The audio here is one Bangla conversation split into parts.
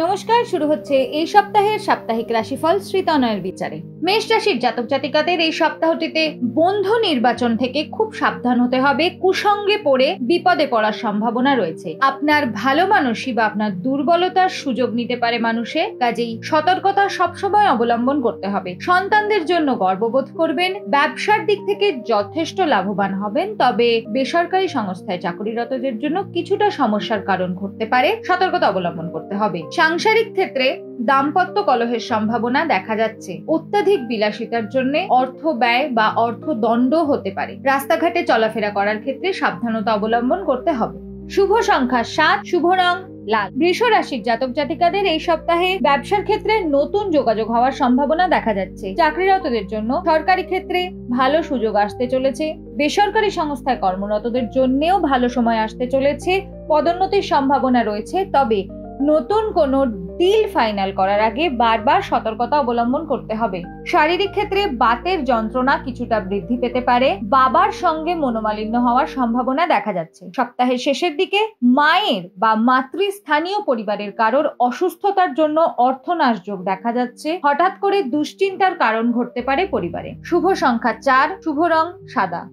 নমস্কার, শুরু হচ্ছে এই সপ্তাহের সাপ্তাহিক রাশিফল শ্রীতনয়ের বিচারে। মেষ রাশির জাতক জাতিকাদের এই সপ্তাহটিতে বন্ধু নির্বাচন থেকে খুব সাবধান হতে হবে। কুসঙ্গে পড়ে বিপদে পড়ার সম্ভাবনা রয়েছে। আপনার ভালো মানুষই বা আপনার দুর্বলতার সুযোগ নিতে পারে মানুষে, কাজেই সতর্কতা সবসময় অবলম্বন করতে হবে। সন্তানদের জন্য গর্ববোধ করবেন। ব্যবসার দিক থেকে যথেষ্ট লাভবান হবেন, তবে বেসরকারি সংস্থায় চাকরিরতদের জন্য কিছুটা সমস্যার কারণ ঘটতে পারে, সতর্কতা অবলম্বন করতে হবে। সাংসারিক ক্ষেত্রে দাম্পত্য কলহের সম্ভাবনা দেখা যাচ্ছে। অত্যাধিক বিলাসিতার জন্য অর্থ ব্যয় বা অর্থদণ্ড হতে পারে। রাস্তাঘাটে চলাফেরা করার ক্ষেত্রে সাবধানতা অবলম্বন করতে হবে। শুভ সংখ্যা 7, শুভ রং লাল। বৃষ রাশির জাতক জাতিকাদের এই সপ্তাহে ব্যবসার ক্ষেত্রে নতুন যোগাযোগ হওয়ার সম্ভাবনা দেখা যাচ্ছে। চাকরিরতদের জন্য সরকারি ক্ষেত্রে ভালো সুযোগ আসতে চলেছে। বেসরকারি সংস্থায় কর্মরতদের জন্যও ভালো সময় আসতে চলেছে। পদোন্নতির সম্ভাবনা রয়েছে, তবে নতুন কোনো ডিল ফাইনাল করার আগে বারবার সতর্কতা অবলম্বন করতে হবে। শারীরিক ক্ষেত্রে বাতের যন্ত্রণা কিছুটা বৃদ্ধি পেতে পারে। বাবার সঙ্গে মনোমালিন্য হওয়ার সম্ভাবনা দেখা যাচ্ছে। সপ্তাহের শেষের দিকে মায়ের বা মাতৃস্থানীয় পরিবারের কারোর অসুস্থতার জন্য অর্থনাশ যোগ দেখা যাচ্ছে। হঠাৎ করে দুশ্চিন্তার কারণ ঘটতে পারে পরিবারে। শুভ সংখ্যা 4, শুভ রং সাদা।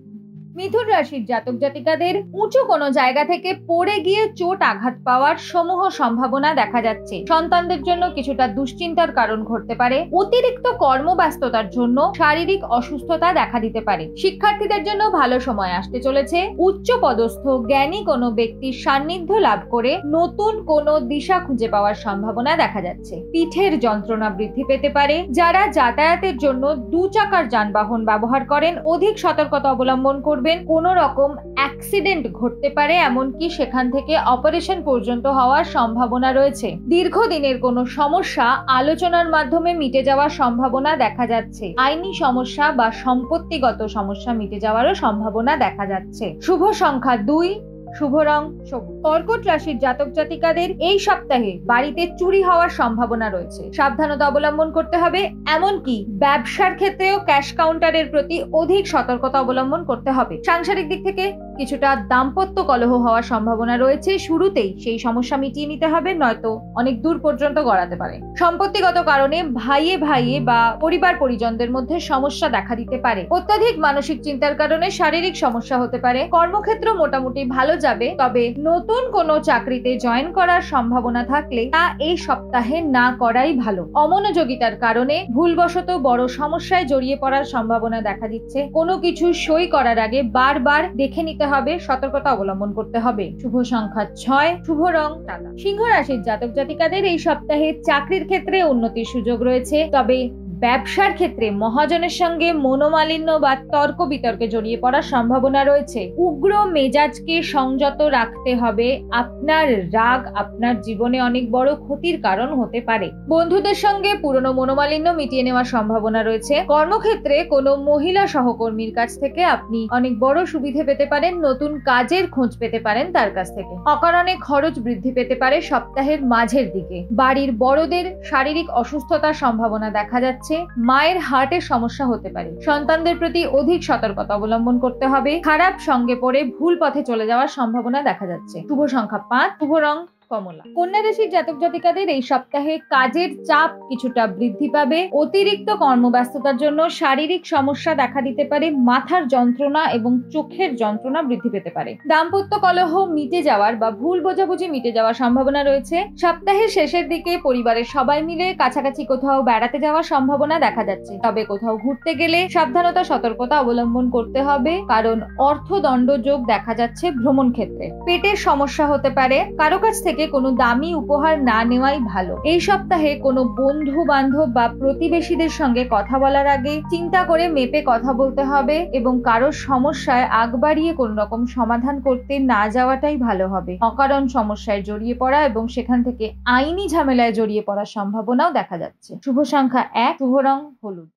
মিথুন রাশির জাতক জাতিকাদের উঁচু কোনো জায়গা থেকে পড়ে গিয়ে চোট আঘাত পাওয়ার সমূহ সম্ভাবনা দেখা যাচ্ছে। সন্তানদের জন্য কিছুটা দুশ্চিন্তার কারণ ঘটতে পারে। অতিরিক্ত কর্মব্যস্ততার জন্য শারীরিক অসুস্থতা দেখা দিতে পারে। শিক্ষার্থীদের জন্য ভালো সময় আসতে চলেছে। উচ্চ পদস্থ জ্ঞানী কোনো ব্যক্তির সান্নিধ্য লাভ করে নতুন কোনো দিশা খুঁজে পাওয়ার সম্ভাবনা দেখা যাচ্ছে। পিঠের যন্ত্রণা বৃদ্ধি পেতে পারে। যারা যাতায়াতের জন্য 2 চাকার যানবাহন ব্যবহার করেন, অধিক সতর্কতা অবলম্বন করবেন। কোন রকম অ্যাক্সিডেন্ট ঘটতে পারে, এমনকি সেখান থেকে অপারেশন পর্যন্ত হওয়ার সম্ভাবনা রয়েছে। দীর্ঘদিনের কোনো সমস্যা আলোচনার মাধ্যমে মিটে যাওয়ার সম্ভাবনা দেখা যাচ্ছে। আইনি সমস্যা বা সম্পত্তিগত সমস্যা মিটে যাওয়ারও সম্ভাবনা দেখা যাচ্ছে। শুভ সংখ্যা 2, শুভ রং সবুজ। কর্কট রাশির জাতক জাতিকাদের এই সপ্তাহে বাড়িতে চুরি হওয়ার সম্ভাবনা রয়েছে। সাবধানতা অবলম্বন করতে হবে। এমনকি ব্যবসার ক্ষেত্রেও ক্যাশ কাউন্টারের প্রতি অধিক সতর্কতা অবলম্বন করতে হবে। সাংসারিক দিক থেকে কিছুটা দাম্পত্য কলহ হওয়ার সম্ভাবনা রয়েছে। শুরুতেই সেই সমস্যা মিটিয়ে নিতে হবে, নয়তো অনেক দূর পর্যন্ত গড়াতে পারে। সম্পত্তিগত কারণে ভাইয়ে ভাইয়ে বা পরিবার পরিজনদের মধ্যে সমস্যা দেখা দিতে পারে। অত্যাধিক মানসিক চিন্তার কারণে শারীরিক সমস্যা হতে পারে। কর্মক্ষেত্র মোটামুটি ভালো যাবে, তবে নতুন কোনো চাকরিতে জয়েন করার সম্ভাবনা থাকলে তা এই সপ্তাহে না করাই ভালো। অমনোযোগিতার কারণে ভুলবশত বড় সমস্যায় জড়িয়ে পড়ার সম্ভাবনা দেখা দিচ্ছে। কোনো কিছু সই করার আগে বারবার দেখে নিতে হবে, সতর্কতা অবলম্বন করতে হবে। শুভ সংখ্যা 6, শুভ রং সাদা। সিংহ রাশির জাতক জাতিকাদের এই সপ্তাহে চাকরির ক্ষেত্রে উন্নতির সুযোগ রয়েছে, তবে ব্যবসার ক্ষেত্রে মহাজনের সঙ্গে মনোমালিন্য বা তর্ক বিতর্কে জড়িয়ে পড়ার সম্ভাবনা রয়েছে। উগ্র মেজাজকে সংযত রাখতে হবে। আপনার রাগ আপনার জীবনে অনেক বড় ক্ষতির কারণ হতে পারে। বন্ধুদের সঙ্গে পুরনো মনোমালিন্য মিটিয়ে নেওয়ার সম্ভাবনা রয়েছে। কর্মক্ষেত্রে কোনো মহিলা সহকর্মীর কাছ থেকে আপনি অনেক বড় সুবিধে পেতে পারেন। নতুন কাজের খোঁজ পেতে পারেন তার কাছ থেকে। অকারণে খরচ বৃদ্ধি পেতে পারে সপ্তাহের মাঝের দিকে। বাড়ির বড়দের শারীরিক অসুস্থতার সম্ভাবনা দেখা যাচ্ছে। মায়ের হার্টের সমস্যা হতে পারে। সন্তানদের প্রতি অধিক সতর্কতা অবলম্বন করতে হবে। খারাপ সঙ্গে পড়ে ভুল পথে চলে যাওয়ার সম্ভাবনা দেখা যাচ্ছে। শুভ সংখ্যা 5, শুভ রং কমলা। কন্যা রাশির জাতক জাতিকাদের এই সপ্তাহে কাজের চাপ কিছুটা বৃদ্ধি পাবে। অতিরিক্ত কর্মব্যস্ততার জন্য শারীরিক সমস্যা দেখা দিতে পারে। মাথার যন্ত্রণা এবং চোখের যন্ত্রণা বৃদ্ধি পেতে পারে। দাম্পত্য কলহ মিটে যাওয়ার বা ভুল বোঝাবুঝি মিটে যাওয়ার সম্ভাবনা রয়েছে। সপ্তাহের শেষের দিকে পরিবারের সবাই মিলে কাছাকাছি কোথাও বেড়াতে যাওয়ার সম্ভাবনা দেখা যাচ্ছে, তবে কোথাও ঘুরতে গেলে সাবধানতা সতর্কতা অবলম্বন করতে হবে, কারণ অর্থদণ্ড যোগ দেখা যাচ্ছে ভ্রমণ ক্ষেত্রে। পেটের সমস্যা হতে পারে। কারো কাছ থেকে কোনো দামি উপহার না নেওয়াই ভালো। এই সপ্তাহে কোনো বন্ধু বান্ধব বা প্রতিবেশীদের সঙ্গে কথা বলার আগে চিন্তা করে মেপে কথা বলতে হবে এবং কারো সমস্যায় আগ বাড়িয়ে কোন রকম সমাধান করতে না যাওয়াটাই ভালো হবে। অকারণ সমস্যায় জড়িয়ে পড়া এবং সেখান থেকে আইনি ঝামেলায় জড়িয়ে পড়ার সম্ভাবনাও দেখা যাচ্ছে। শুভ সংখ্যা 1, শুভ রং হলুদ।